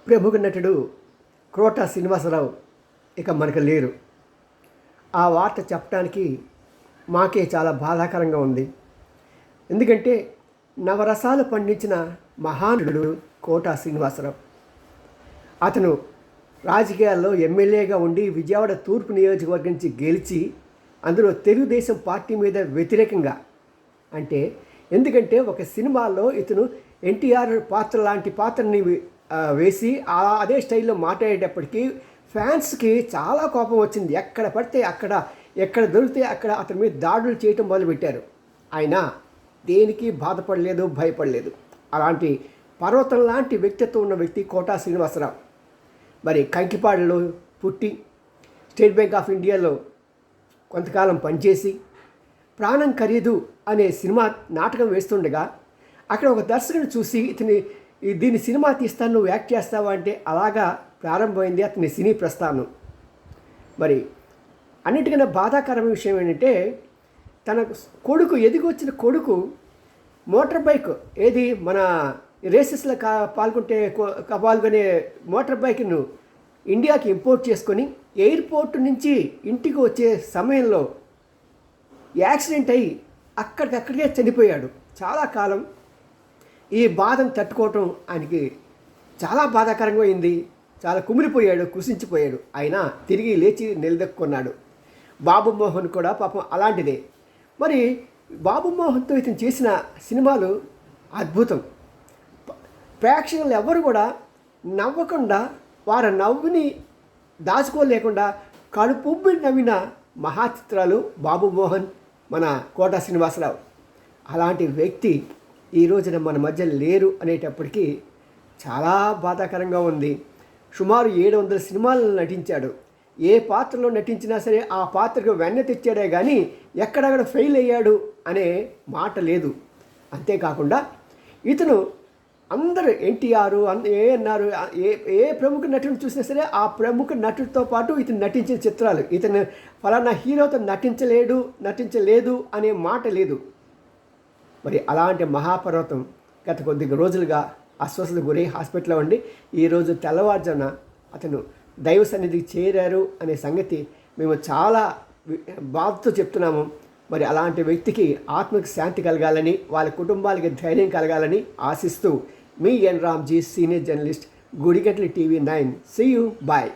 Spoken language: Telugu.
ప్రముఖ నటుడు కోట శ్రీనివాసరావు ఇక మనకు లేరు. ఆ వార్త చెప్పడానికి మాకే చాలా బాధాకరంగా ఉంది. ఎందుకంటే నవరసాలు పండించిన మహానుడు కోట శ్రీనివాసరావు. అతను రాజకీయాల్లో ఎమ్మెల్యేగా ఉండి విజయవాడ తూర్పు నియోజకవర్గం నుంచి గెలిచి అందులో తెలుగుదేశం పార్టీ మీద వ్యతిరేకంగా, ఎందుకంటే ఒక సినిమాలో ఇతను ఎన్టీఆర్ పాత్ర లాంటి పాత్రని వేసి అదే స్టైల్లో మాట్లాడేటప్పటికీ ఫ్యాన్స్కి చాలా కోపం వచ్చింది. ఎక్కడ పడితే అక్కడ, ఎక్కడ దొరికితే అక్కడ అతని మీద దాడులు చేయటం మొదలుపెట్టారు. ఆయన దేనికి బాధపడలేదు, భయపడలేదు. అలాంటి పర్వతం లాంటి వ్యక్తిత్వం ఉన్న వ్యక్తి కోట శ్రీనివాసరావు. మరి కంకిపాడులో పుట్టి స్టేట్ బ్యాంక్ ఆఫ్ ఇండియాలో కొంతకాలం పనిచేసి ప్రాణం ఖరీదు అనే సినిమా నాటకం వేస్తుండగా అక్కడ ఒక దర్శకుడు చూసి దీన్ని సినిమా తీస్తాను, నువ్వు యాక్ట్ చేస్తావా అంటే అలాగా ప్రారంభమైంది అతని సినీ ప్రస్థానం. మరి అన్నిటికన్నా బాధాకరమైన విషయం ఏంటంటే తన కొడుకు, ఎదిగొచ్చిన కొడుకు మోటార్ బైక్ మన రేసెస్లో పాల్గొనే మోటార్ బైక్ను ఇండియాకి ఇంపోర్ట్ చేసుకొని ఎయిర్పోర్ట్ నుంచి ఇంటికి వచ్చే సమయంలో యాక్సిడెంట్ అయ్యి అక్కడికక్కడికే చనిపోయాడు. చాలా కాలం ఈ బాధను తట్టుకోవటం ఆయనకి చాలా బాధాకరంగా అయింది. చాలా కుమిలిపోయాడు, కుసించిపోయాడు. అయినా తిరిగి లేచి నిలదొక్కున్నాడు. బాబు మోహన్ కూడా పాపం అలాంటిదే. మరి బాబు మోహన్తో ఇతను చేసిన సినిమాలు అద్భుతం. ప్రేక్షకులు ఎవరు కూడా నవ్వకుండా, వారి నవ్వుని దాచుకోలేకుండా కడుపుబ్బి నవ్విన మహాచిత్రాలు బాబు మోహన్, మన కోట శ్రీనివాసరావు. అలాంటి వ్యక్తి ఈ రోజున మన మధ్య లేరు అనేటప్పటికీ చాలా బాధాకరంగా ఉంది. సుమారు 700 సినిమాలను నటించాడు. ఏ పాత్రలో నటించినా సరే ఆ పాత్రకు వెన్న తెచ్చాడే కానీ ఎక్కడెక్కడ ఫెయిల్ అయ్యాడు అనే మాట లేదు. అంతేకాకుండా ఇతను అందరూ ఎన్టీఆర్, ఏఎన్ఆర్, ఏ ప్రముఖ నటుడు చూసినా సరే ఆ ప్రముఖ నటుడితో పాటు ఇతను నటించిన చిత్రాలు, ఇతను ఫలానా హీరోతో నటించలేదు అనే మాట లేదు. మరి అలాంటి మహాపర్వతం గత కొద్ది రోజులుగా అస్వస్థత గురై హాస్పిటల్లో ఉండి ఈరోజు తెల్లవారుజామున అతను దైవ సన్నిధికి చేరారు అనే సంగతి మేము చాలా బాధతో చెప్తున్నాము. మరి అలాంటి వ్యక్తికి ఆత్మకి శాంతి కలగాలని, వాళ్ళ కుటుంబాలకి ధైర్యం కలగాలని ఆశిస్తూ మీ N Ramji, senior journalist, Gudigantla TV 9. See you. Bye.